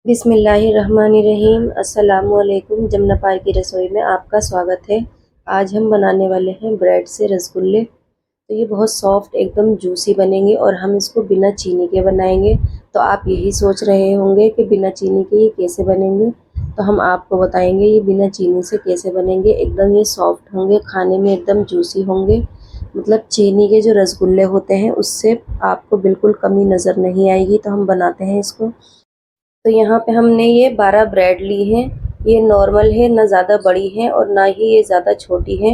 बिस्मिल्लाहिर्रहमानिर्रहीम। अस्सलामुअलैकुम। जमुना पाई की रसोई में आपका स्वागत है। आज हम बनाने वाले हैं ब्रेड से रसगुल्ले। तो ये बहुत सॉफ्ट एकदम जूसी बनेंगे और हम इसको बिना चीनी के बनाएंगे। तो आप यही सोच रहे होंगे कि बिना चीनी के ये कैसे बनेंगे, तो हम आपको बताएंगे ये बिना चीनी से कैसे बनेंगे। एकदम ये सॉफ्ट होंगे, खाने में एकदम जूसी होंगे। मतलब चीनी के जो रसगुल्ले होते हैं उससे आपको बिल्कुल कमी नज़र नहीं आएगी। तो हम बनाते हैं इसको। तो यहाँ पे हमने ये 12 ब्रेड ली हैं। ये नॉर्मल है, ना ज़्यादा बड़ी है और ना ही ये ज़्यादा छोटी है।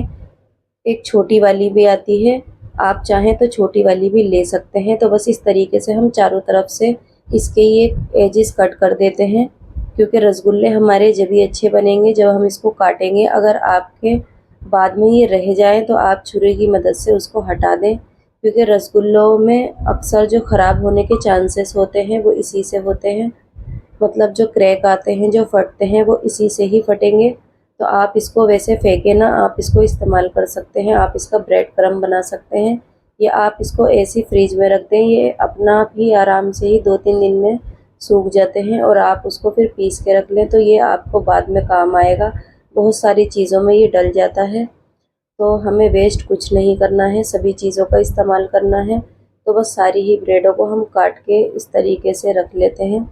एक छोटी वाली भी आती है, आप चाहें तो छोटी वाली भी ले सकते हैं। तो बस इस तरीके से हम चारों तरफ से इसके ये एजेस कट कर देते हैं, क्योंकि रसगुल्ले हमारे जब भी अच्छे बनेंगे जब हम इसको काटेंगे। अगर आपके बाद में ये रह जाए तो आप छुरी की मदद से उसको हटा दें, क्योंकि रसगुल्लों में अक्सर जो ख़राब होने के चांसेस होते हैं वो इसी से होते हैं। मतलब जो क्रैक आते हैं, जो फटते हैं, वो इसी से ही फटेंगे। तो आप इसको वैसे फेंके ना, आप इसको इस्तेमाल कर सकते हैं। आप इसका ब्रेड क्रम्ब बना सकते हैं, या आप इसको ऐसी फ्रिज में रख दें। ये अपना आप ही आराम से ही 2-3 दिन में सूख जाते हैं और आप उसको फिर पीस के रख लें तो ये आपको बाद में काम आएगा। बहुत सारी चीज़ों में ये डल जाता है, तो हमें वेस्ट कुछ नहीं करना है, सभी चीज़ों का इस्तेमाल करना है। तो बस सारी ही ब्रेडों को हम काट के इस तरीके से रख लेते हैं।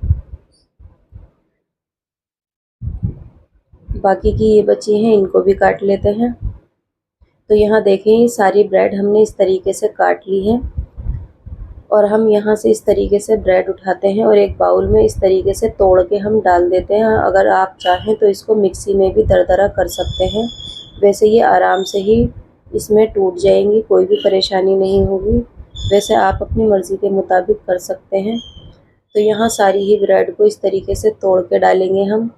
बाकी की ये बची हैं, इनको भी काट लेते हैं। तो यहाँ देखें, ये सारी ब्रेड हमने इस तरीके से काट ली है और हम यहाँ से इस तरीके से ब्रेड उठाते हैं और एक बाउल में इस तरीके से तोड़ के हम डाल देते हैं। अगर आप चाहें तो इसको मिक्सी में भी दरदरा कर सकते हैं, वैसे ये आराम से ही इसमें टूट जाएंगी, कोई भी परेशानी नहीं होगी। वैसे आप अपनी मर्ज़ी के मुताबिक कर सकते हैं। तो यहाँ सारी ही ब्रेड को इस तरीके से तोड़ के डालेंगे हम।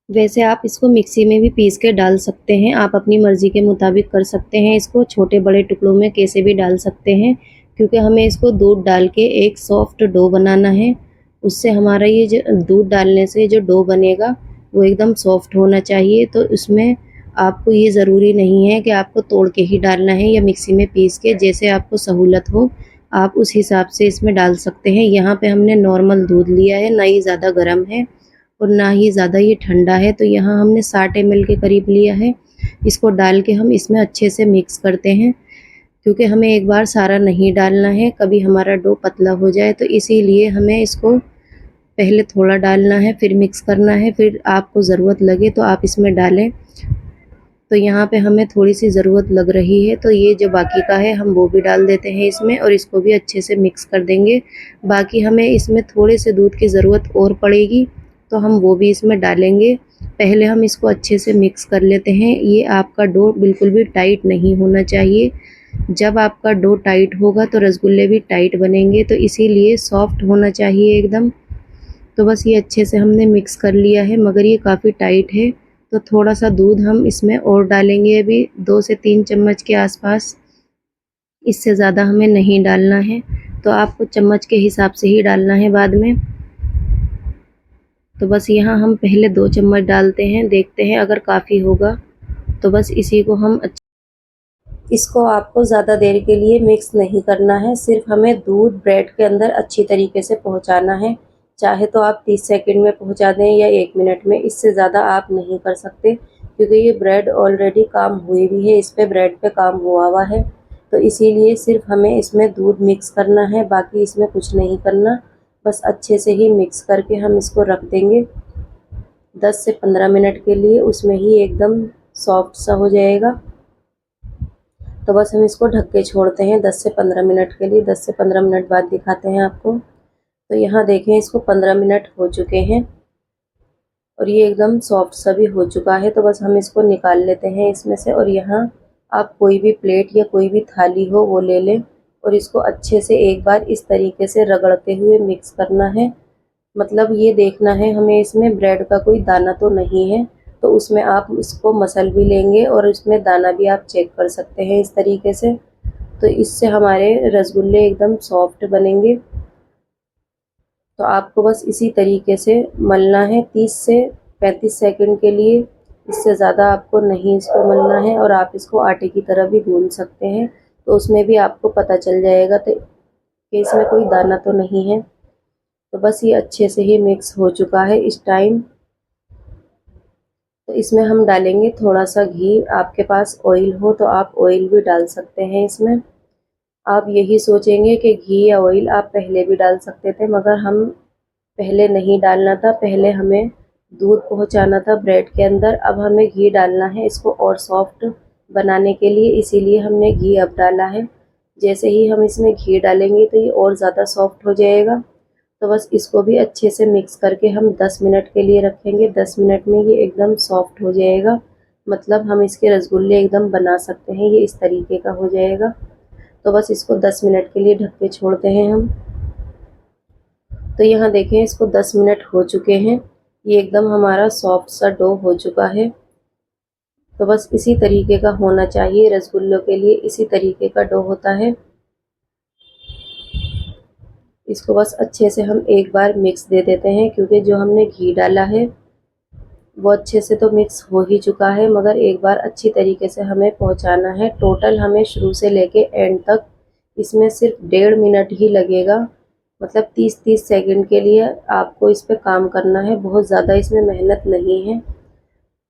वैसे आप इसको मिक्सी में भी पीस के डाल सकते हैं, आप अपनी मर्ज़ी के मुताबिक कर सकते हैं। इसको छोटे बड़े टुकड़ों में कैसे भी डाल सकते हैं, क्योंकि हमें इसको दूध डाल के एक सॉफ्ट डो बनाना है। उससे हमारा ये जो दूध डालने से जो डो बनेगा वो एकदम सॉफ्ट होना चाहिए। तो उसमें आपको ये ज़रूरी नहीं है कि आपको तोड़ के ही डालना है या मिक्सी में पीस के, जैसे आपको सहूलत हो आप उस हिसाब से इसमें डाल सकते हैं। यहाँ पे हमने नॉर्मल दूध लिया है, ना ही ज़्यादा गर्म है और ना ही ज़्यादा ये ठंडा है। तो यहाँ हमने 60 ml के करीब लिया है। इसको डाल के हम इसमें अच्छे से मिक्स करते हैं, क्योंकि हमें एक बार सारा नहीं डालना है, कभी हमारा डो पतला हो जाए। तो इसीलिए हमें इसको पहले थोड़ा डालना है, फिर मिक्स करना है, फिर आपको ज़रूरत लगे तो आप इसमें डालें। तो यहाँ पे हमें थोड़ी सी ज़रूरत लग रही है, तो ये जो बाकी का है हम वो भी डाल देते हैं इसमें और इसको भी अच्छे से मिक्स कर देंगे। बाकी हमें इसमें थोड़े से दूध की ज़रूरत और पड़ेगी, तो हम वो भी इसमें डालेंगे। पहले हम इसको अच्छे से मिक्स कर लेते हैं। ये आपका डो बिल्कुल भी टाइट नहीं होना चाहिए। जब आपका डो टाइट होगा तो रसगुल्ले भी टाइट बनेंगे, तो इसीलिए सॉफ्ट होना चाहिए एकदम। तो बस ये अच्छे से हमने मिक्स कर लिया है, मगर ये काफ़ी टाइट है। तो थोड़ा सा दूध हम इसमें और डालेंगे, अभी 2 से 3 चम्मच के आसपास, इससे ज़्यादा हमें नहीं डालना है। तो आपको चम्मच के हिसाब से ही डालना है बाद में। तो बस यहाँ हम पहले 2 चम्मच डालते हैं, देखते हैं अगर काफ़ी होगा तो बस इसी को हम इसको आपको ज़्यादा देर के लिए मिक्स नहीं करना है, सिर्फ हमें दूध ब्रेड के अंदर अच्छी तरीके से पहुंचाना है। चाहे तो आप 30 सेकंड में पहुंचा दें या 1 मिनट में, इससे ज़्यादा आप नहीं कर सकते, क्योंकि ये ब्रेड ऑलरेडी काम हुई भी है, इस पर ब्रेड पे काम हुआ हुआ है। तो इसीलिए सिर्फ हमें इसमें दूध मिक्स करना है, बाकी इसमें कुछ नहीं करना। बस अच्छे से ही मिक्स करके हम इसको रख देंगे 10 से 15 मिनट के लिए, उसमें ही एकदम सॉफ्ट सा हो जाएगा। तो बस हम इसको ढक के छोड़ते हैं 10 से 15 मिनट के लिए। 10 से 15 मिनट बाद दिखाते हैं आपको। तो यहाँ देखें, इसको 15 मिनट हो चुके हैं और ये एकदम सॉफ्ट सा भी हो चुका है। तो बस हम इसको निकाल लेते हैं इसमें से, और यहाँ आप कोई भी प्लेट या कोई भी थाली हो वो ले लें और इसको अच्छे से एक बार इस तरीके से रगड़ते हुए मिक्स करना है। मतलब ये देखना है हमें इसमें ब्रेड का कोई दाना तो नहीं है, तो उसमें आप इसको मसल भी लेंगे और इसमें दाना भी आप चेक कर सकते हैं इस तरीके से। तो इससे हमारे रसगुल्ले एकदम सॉफ्ट बनेंगे। तो आपको बस इसी तरीके से मलना है 30 से 35 सेकंड के लिए, इससे ज़्यादा आपको नहीं इसको मलना है। और आप इसको आटे की तरह भी गूंद सकते हैं, तो उसमें भी आपको पता चल जाएगा तो कि इसमें कोई दाना तो नहीं है। तो बस ये अच्छे से ही मिक्स हो चुका है इस टाइम। तो इसमें हम डालेंगे थोड़ा सा घी। आपके पास ऑयल हो तो आप ऑयल भी डाल सकते हैं इसमें। आप यही सोचेंगे कि घी या ऑयल आप पहले भी डाल सकते थे, मगर हम पहले नहीं डालना था। पहले हमें दूध पहुंचाना था ब्रेड के अंदर, अब हमें घी डालना है इसको और सॉफ्ट बनाने के लिए, इसीलिए हमने घी अब डाला है। जैसे ही हम इसमें घी डालेंगे तो ये और ज़्यादा सॉफ्ट हो जाएगा। तो बस इसको भी अच्छे से मिक्स करके हम 10 मिनट के लिए रखेंगे। 10 मिनट में ये एकदम सॉफ्ट हो जाएगा, मतलब हम इसके रसगुल्ले एकदम बना सकते हैं, ये इस तरीके का हो जाएगा। तो बस इसको 10 मिनट के लिए ढक के छोड़ते हैं हम। तो यहाँ देखें, इसको 10 मिनट हो चुके हैं, ये एकदम हमारा सॉफ्ट सा डो हो चुका है। तो बस इसी तरीके का होना चाहिए, रसगुल्लों के लिए इसी तरीके का डो होता है। इसको बस अच्छे से हम एक बार मिक्स दे देते हैं, क्योंकि जो हमने घी डाला है वो अच्छे से तो मिक्स हो ही चुका है, मगर एक बार अच्छी तरीके से हमें पहुंचाना है। टोटल हमें शुरू से लेके एंड तक इसमें सिर्फ 1.5 मिनट ही लगेगा, मतलब 30-30 सेकंड के लिए आपको इस पे काम करना है, बहुत ज़्यादा इसमें मेहनत नहीं है।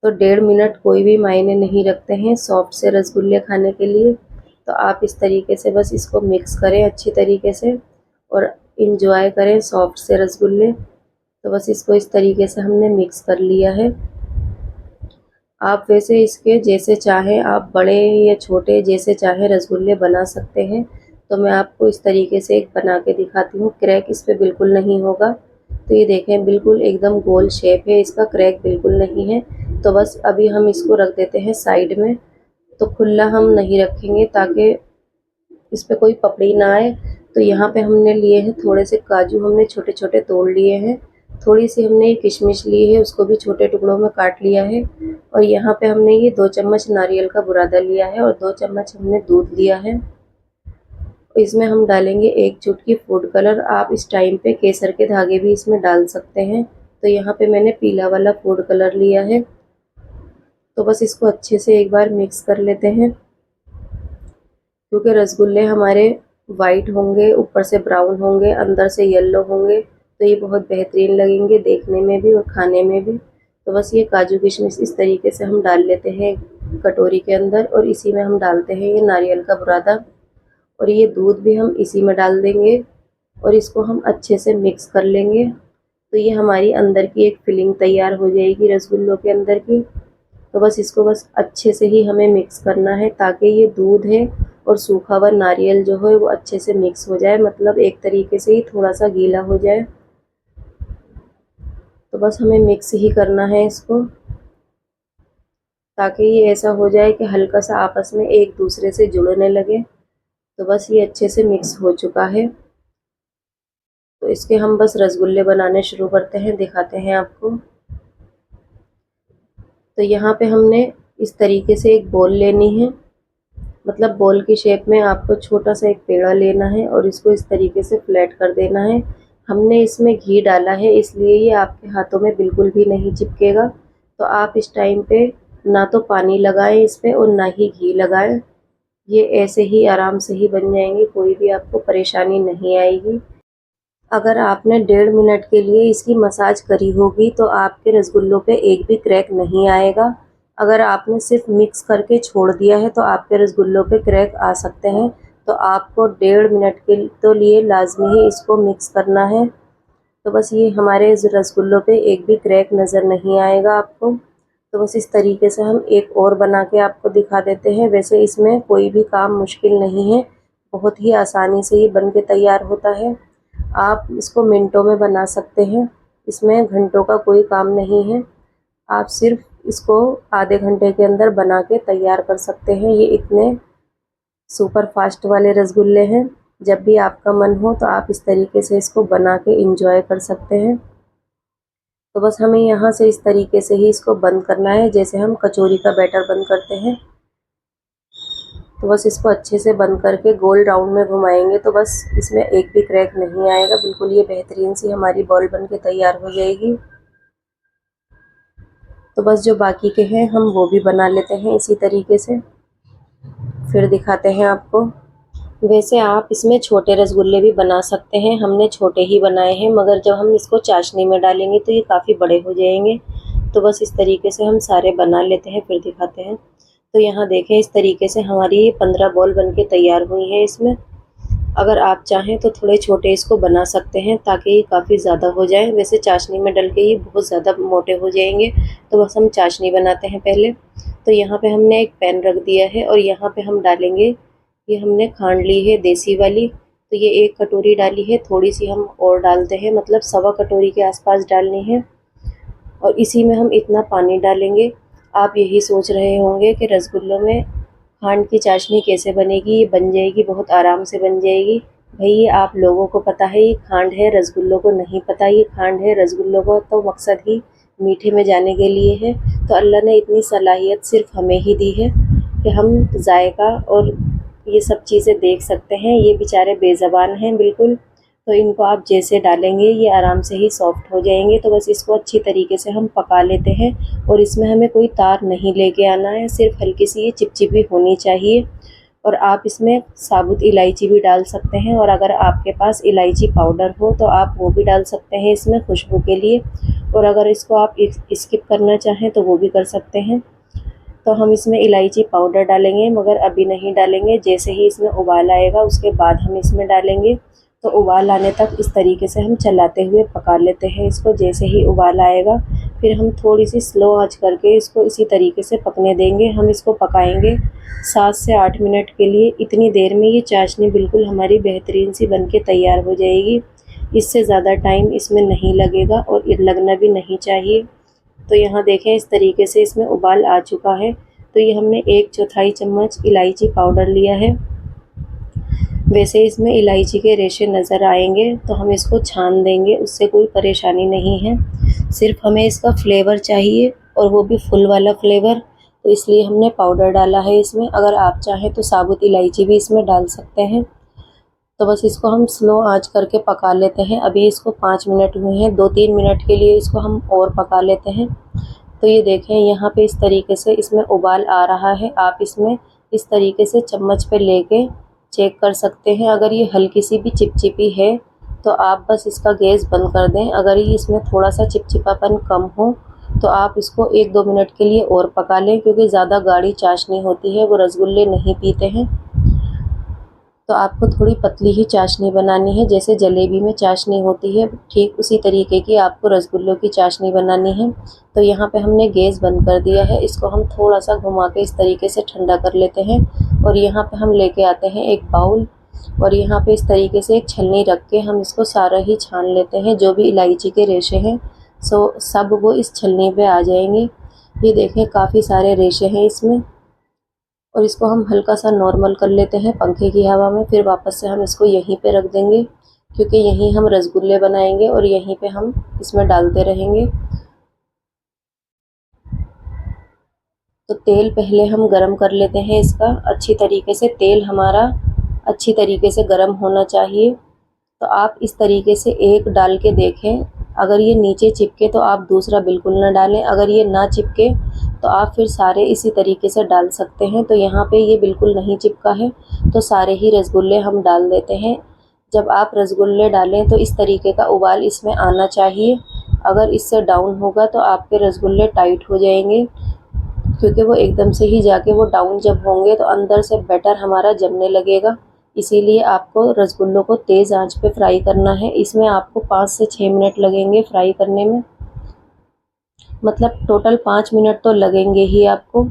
तो 1.5 मिनट कोई भी मायने नहीं रखते हैं सॉफ्ट से रसगुल्ले खाने के लिए। तो आप इस तरीके से बस इसको मिक्स करें अच्छी तरीके से और इंजॉय करें सॉफ्ट से रसगुल्ले। तो बस इसको इस तरीके से हमने मिक्स कर लिया है। आप वैसे इसके जैसे चाहें, आप बड़े या छोटे जैसे चाहें रसगुल्ले बना सकते हैं। तो मैं आपको इस तरीके से एक बना के दिखाती हूँ, क्रैक इस पे बिल्कुल नहीं होगा। तो ये देखें, बिल्कुल एकदम गोल शेप है इसका, क्रैक बिल्कुल नहीं है। तो बस अभी हम इसको रख देते हैं साइड में। तो खुला हम नहीं रखेंगे ताकि इस पे कोई पपड़ी ना आए। तो यहाँ पे हमने लिए हैं थोड़े से काजू, हमने छोटे छोटे तोड़ लिए हैं। थोड़ी सी हमने ये किशमिश ली है, उसको भी छोटे टुकड़ों में काट लिया है। और यहाँ पे हमने ये 2 चम्मच नारियल का बुरादा लिया है और 2 चम्मच हमने दूध लिया है। इसमें हम डालेंगे 1 चुटकी फूड कलर। आप इस टाइम पे केसर के धागे भी इसमें डाल सकते हैं। तो यहाँ पे मैंने पीला वाला फूड कलर लिया है। तो बस इसको अच्छे से एक बार मिक्स कर लेते हैं, क्योंकि रसगुल्ले हमारे वाइट होंगे, ऊपर से ब्राउन होंगे, अंदर से येलो होंगे, तो ये बहुत बेहतरीन लगेंगे देखने में भी और खाने में भी। तो बस ये काजू किशमिश इस तरीके से हम डाल लेते हैं कटोरी के अंदर, और इसी में हम डालते हैं ये नारियल का बुरादा, और ये दूध भी हम इसी में डाल देंगे और इसको हम अच्छे से मिक्स कर लेंगे। तो ये हमारी अंदर की एक फिलिंग तैयार हो जाएगी रसगुल्लों के अंदर की। तो बस इसको बस अच्छे से ही हमें मिक्स करना है, ताकि ये दूध है और सूखा हुआ नारियल जो है वो अच्छे से मिक्स हो जाए, मतलब एक तरीके से ही थोड़ा सा गीला हो जाए। तो बस हमें मिक्स ही करना है इसको, ताकि ये ऐसा हो जाए कि हल्का सा आपस में एक दूसरे से जुड़ने लगे। तो बस ये अच्छे से मिक्स हो चुका है। तो इसके हम बस रसगुल्ले बनाने शुरू करते हैं, दिखाते हैं आपको। तो यहाँ पे हमने इस तरीके से एक बॉल लेनी है, मतलब बॉल की शेप में आपको छोटा सा एक पेड़ा लेना है और इसको इस तरीके से फ्लैट कर देना है। हमने इसमें घी डाला है, इसलिए ये आपके हाथों में बिल्कुल भी नहीं चिपकेगा। तो आप इस टाइम पे ना तो पानी लगाएं इस पे और ना ही घी लगाएं, ये ऐसे ही आराम से ही बन जाएंगे, कोई भी आपको परेशानी नहीं आएगी। अगर आपने 1.5 मिनट के लिए इसकी मसाज करी होगी तो आपके रसगुल्लों पे एक भी क्रैक नहीं आएगा। अगर आपने सिर्फ मिक्स करके छोड़ दिया है तो आपके रसगुल्लों पे क्रैक आ सकते हैं। तो आपको 1.5 मिनट के तो लिए लाजमी ही इसको मिक्स करना है। तो बस ये हमारे रसगुल्लों पे एक भी क्रैक नज़र नहीं आएगा आपको। तो बस इस तरीके से हम एक और बना के आपको दिखा देते हैं। वैसे इसमें कोई भी काम मुश्किल नहीं है, बहुत ही आसानी से ये बन के तैयार होता है। आप इसको मिनटों में बना सकते हैं, इसमें घंटों का कोई काम नहीं है। आप सिर्फ इसको आधे घंटे के अंदर बना के तैयार कर सकते हैं। ये इतने सुपर फास्ट वाले रसगुल्ले हैं, जब भी आपका मन हो तो आप इस तरीके से इसको बना के इंजॉय कर सकते हैं। तो बस हमें यहाँ से इस तरीके से ही इसको बंद करना है, जैसे हम कचौरी का बैटर बंद करते हैं। तो बस इसको अच्छे से बंद करके गोल राउंड में घुमाएंगे, तो बस इसमें एक भी क्रैक नहीं आएगा, बिल्कुल ये बेहतरीन सी हमारी बॉल बन के तैयार हो जाएगी। तो बस जो बाकी के हैं हम वो भी बना लेते हैं इसी तरीके से, फिर दिखाते हैं आपको। वैसे आप इसमें छोटे रसगुल्ले भी बना सकते हैं, हमने छोटे ही बनाए हैं, मगर जब हम इसको चाशनी में डालेंगे तो ये काफ़ी बड़े हो जाएंगे। तो बस इस तरीके से हम सारे बना लेते हैं, फिर दिखाते हैं। तो यहाँ देखें, इस तरीके से हमारी 15 बॉल बनके तैयार हुई है इसमें। अगर आप चाहें तो थोड़े छोटे इसको बना सकते हैं ताकि ये काफ़ी ज़्यादा हो जाए। वैसे चाशनी में डल के ये बहुत ज़्यादा मोटे हो जाएंगे, तो बस हम चाशनी बनाते हैं पहले। तो यहाँ पे हमने एक पैन रख दिया है और यहाँ पे हम डालेंगे, ये हमने खांड ली है देसी वाली, तो ये 1 कटोरी डाली है। थोड़ी सी हम और डालते हैं, मतलब सवा कटोरी के आसपास डालनी है। और इसी में हम इतना पानी डालेंगे। आप यही सोच रहे होंगे कि रसगुल्लों में खांड की चाशनी कैसे बनेगी। ये बन जाएगी, बहुत आराम से बन जाएगी। भाई ये आप लोगों को पता है ये खांड है, रसगुल्लों को नहीं पता ये खांड है। रसगुल्लों को तो मकसद ही मीठे में जाने के लिए है। तो अल्लाह ने इतनी सलाहियत सिर्फ हमें ही दी है कि हम जायका और ये सब चीज़ें देख सकते हैं। ये बेचारे बेज़बान हैं बिल्कुल, तो इनको आप जैसे डालेंगे ये आराम से ही सॉफ्ट हो जाएंगे। तो बस इसको अच्छी तरीके से हम पका लेते हैं। और इसमें हमें कोई तार नहीं लेके आना है, सिर्फ हल्की सी ये चिपचिपी होनी चाहिए। और आप इसमें साबुत इलायची भी डाल सकते हैं, और अगर आपके पास इलायची पाउडर हो तो आप वो भी डाल सकते हैं इसमें खुशबू के लिए। और अगर इसको आप स्किप करना चाहें तो वो भी कर सकते हैं। तो हम इसमें इलायची पाउडर डालेंगे, मगर अभी नहीं डालेंगे। जैसे ही इसमें उबाल आएगा उसके बाद हम इसमें डालेंगे। तो उबाल आने तक इस तरीके से हम चलाते हुए पका लेते हैं इसको। जैसे ही उबाल आएगा फिर हम थोड़ी सी स्लो आंच करके इसको इसी तरीके से पकने देंगे। हम इसको पकाएंगे 7 से 8 मिनट के लिए। इतनी देर में ये चाशनी बिल्कुल हमारी बेहतरीन सी बनके तैयार हो जाएगी। इससे ज़्यादा टाइम इसमें नहीं लगेगा और लगना भी नहीं चाहिए। तो यहाँ देखें, इस तरीके से इसमें उबाल आ चुका है। तो ये हमने 1/4 चम्मच इलायची पाउडर लिया है। वैसे इसमें इलायची के रेशे नज़र आएंगे तो हम इसको छान देंगे, उससे कोई परेशानी नहीं है। सिर्फ हमें इसका फ्लेवर चाहिए, और वो भी फुल वाला फ्लेवर, तो इसलिए हमने पाउडर डाला है इसमें। अगर आप चाहें तो साबुत इलायची भी इसमें डाल सकते हैं। तो बस इसको हम स्लो आंच करके पका लेते हैं। अभी इसको 5 मिनट हुए हैं, 2-3 मिनट के लिए इसको हम और पका लेते हैं। तो ये देखें, यहाँ पे इस तरीके से इसमें उबाल आ रहा है। आप इसमें इस तरीके से चम्मच पे लेके चेक कर सकते हैं। अगर ये हल्की सी भी चिपचिपी है तो आप बस इसका गैस बंद कर दें। अगर ये इसमें थोड़ा सा चिपचिपापन कम हो तो आप इसको 1-2 मिनट के लिए और पका लें, क्योंकि ज़्यादा गाढ़ी चाशनी होती है, वो रसगुल्ले नहीं पीते हैं। तो आपको थोड़ी पतली ही चाशनी बनानी है, जैसे जलेबी में चाशनी होती है, ठीक उसी तरीके की आपको रसगुल्लों की चाशनी बनानी है। तो यहाँ पे हमने गैस बंद कर दिया है। इसको हम थोड़ा सा घुमा के इस तरीके से ठंडा कर लेते हैं। और यहाँ पे हम लेके आते हैं एक बाउल, और यहाँ पे इस तरीके से एक छलनी रख के हम इसको सारा ही छान लेते हैं। जो भी इलायची के रेशे हैं सब वो इस छलनी पे आ जाएंगे। ये देखें, काफ़ी सारे रेशे हैं इसमें। और इसको हम हल्का सा नॉर्मल कर लेते हैं पंखे की हवा में। फिर वापस से हम इसको यहीं पे रख देंगे, क्योंकि यहीं हम रसगुल्ले बनाएंगे और यहीं पे हम इसमें डालते रहेंगे। तो तेल पहले हम गरम कर लेते हैं इसका अच्छी तरीके से। तेल हमारा अच्छी तरीके से गरम होना चाहिए। तो आप इस तरीके से एक डाल के देखें। अगर ये नीचे चिपके तो आप दूसरा बिल्कुल ना डालें। अगर ये ना चिपके तो आप फिर सारे इसी तरीके से डाल सकते हैं। तो यहाँ पे ये बिल्कुल नहीं चिपका है, तो सारे ही रसगुल्ले हम डाल देते हैं। जब आप रसगुल्ले डालें तो इस तरीके का उबाल इसमें आना चाहिए। अगर इससे डाउन होगा तो आपके रसगुल्ले टाइट हो जाएंगे, क्योंकि वो एकदम से ही जाके वो डाउन जब होंगे तो अंदर से बैटर हमारा जमने लगेगा। इसीलिए आपको रसगुल्लों को तेज़ आंच पे फ्राई करना है। इसमें आपको 5 से 6 मिनट लगेंगे फ्राई करने में, मतलब टोटल 5 मिनट तो लगेंगे ही आपको।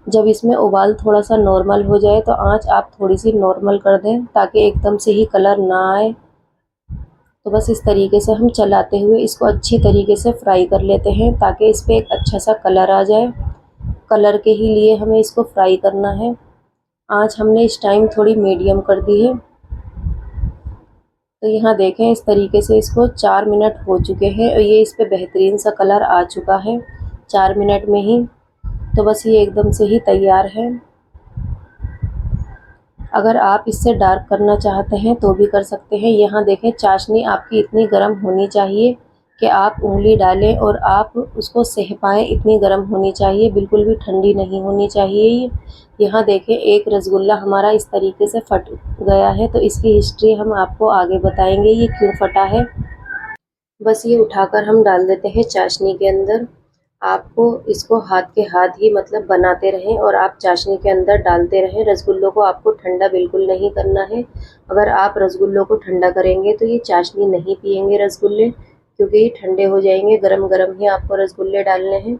जब इसमें उबाल थोड़ा सा नॉर्मल हो जाए तो आंच आप थोड़ी सी नॉर्मल कर दें, ताकि एकदम से ही कलर ना आए। तो बस इस तरीके से हम चलाते हुए इसको अच्छी तरीके से फ्राई कर लेते हैं, ताकि इस पर एक अच्छा सा कलर आ जाए। कलर के ही लिए हमें इसको फ्राई करना है। आंच हमने इस टाइम थोड़ी मीडियम कर दी है। तो यहाँ देखें, इस तरीके से इसको 4 मिनट हो चुके हैं और ये इस पे बेहतरीन सा कलर आ चुका है 4 मिनट में ही। तो बस ये एकदम से ही तैयार है। अगर आप इससे डार्क करना चाहते हैं तो भी कर सकते हैं। यहाँ देखें, चाशनी आपकी इतनी गर्म होनी चाहिए कि आप उंगली डालें और आप उसको सह पाएँ, इतनी गर्म होनी चाहिए, बिल्कुल भी ठंडी नहीं होनी चाहिए ये। यहाँ देखें एक रसगुल्ला हमारा इस तरीके से फट गया है, तो इसकी हिस्ट्री हम आपको आगे बताएंगे ये क्यों फटा है। बस ये उठाकर हम डाल देते हैं चाशनी के अंदर। आपको इसको हाथ के हाथ ही मतलब बनाते रहें और आप चाशनी के अंदर डालते रहें। रसगुल्लों को आपको ठंडा बिल्कुल नहीं करना है। अगर आप रसगुल्लों को ठंडा करेंगे तो ये चाशनी नहीं पिएंगे रसगुल्ले, क्योंकि ये ठंडे हो जाएंगे। गरम गरम ही आपको रसगुल्ले डालने हैं।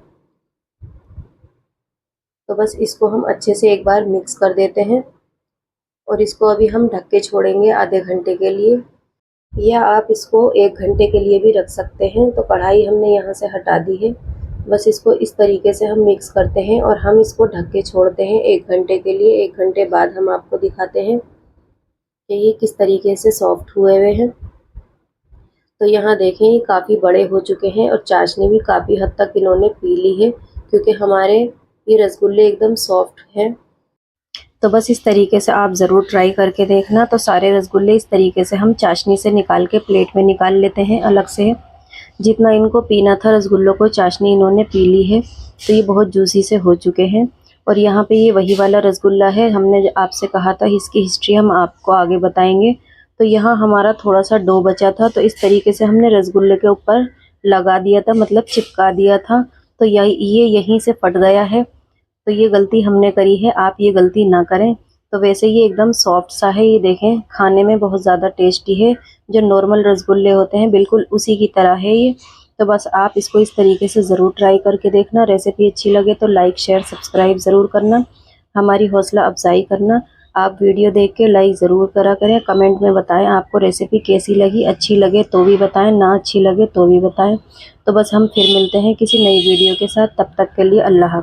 तो बस इसको हम अच्छे से एक बार मिक्स कर देते हैं और इसको अभी हम ढक के छोड़ेंगे आधे घंटे के लिए, या आप इसको 1 घंटे के लिए भी रख सकते हैं। तो कढ़ाई हमने यहाँ से हटा दी है। बस इसको इस तरीके से हम मिक्स करते हैं और हम इसको ढक के छोड़ते हैं 1 घंटे के लिए। 1 घंटे बाद हम आपको दिखाते हैं कि ये किस तरीके से सॉफ्ट हुए हुए हैं। तो यहाँ देखें ये काफ़ी बड़े हो चुके हैं और चाशनी भी काफ़ी हद तक इन्होंने पी ली है, क्योंकि हमारे ये रसगुल्ले एकदम सॉफ्ट हैं। तो बस इस तरीके से आप ज़रूर ट्राई करके देखना। तो सारे रसगुल्ले इस तरीके से हम चाशनी से निकाल के प्लेट में निकाल लेते हैं अलग से। जितना इनको पीना था रसगुल्लों को चाशनी इन्होंने पी ली है, तो ये बहुत जूसी से हो चुके हैं। और यहाँ पे ये वही वाला रसगुल्ला है, हमने आपसे कहा था इसकी हिस्ट्री हम आपको आगे बताएंगे। तो यहाँ हमारा थोड़ा सा डो बचा था, तो इस तरीके से हमने रसगुल्ले के ऊपर लगा दिया था, मतलब चिपका दिया था। तो ये यहीं से फट गया है। तो ये गलती हमने करी है, आप ये गलती ना करें। तो वैसे ये एकदम सॉफ्ट सा है, ये देखें खाने में बहुत ज़्यादा टेस्टी है। जो नॉर्मल रसगुल्ले होते हैं बिल्कुल उसी की तरह है ये। तो बस आप इसको इस तरीके से ज़रूर ट्राई करके देखना। रेसिपी अच्छी लगे तो लाइक शेयर सब्सक्राइब ज़रूर करना, हमारी हौसला अफजाई करना। आप वीडियो देख के लाइक ज़रूर करा करें। कमेंट में बताएं आपको रेसिपी कैसी लगी, अच्छी लगे तो भी बताएं, ना अच्छी लगे तो भी बताएं। तो बस हम फिर मिलते हैं किसी नई वीडियो के साथ, तब तक के लिए अल्लाह हाफ़िज़।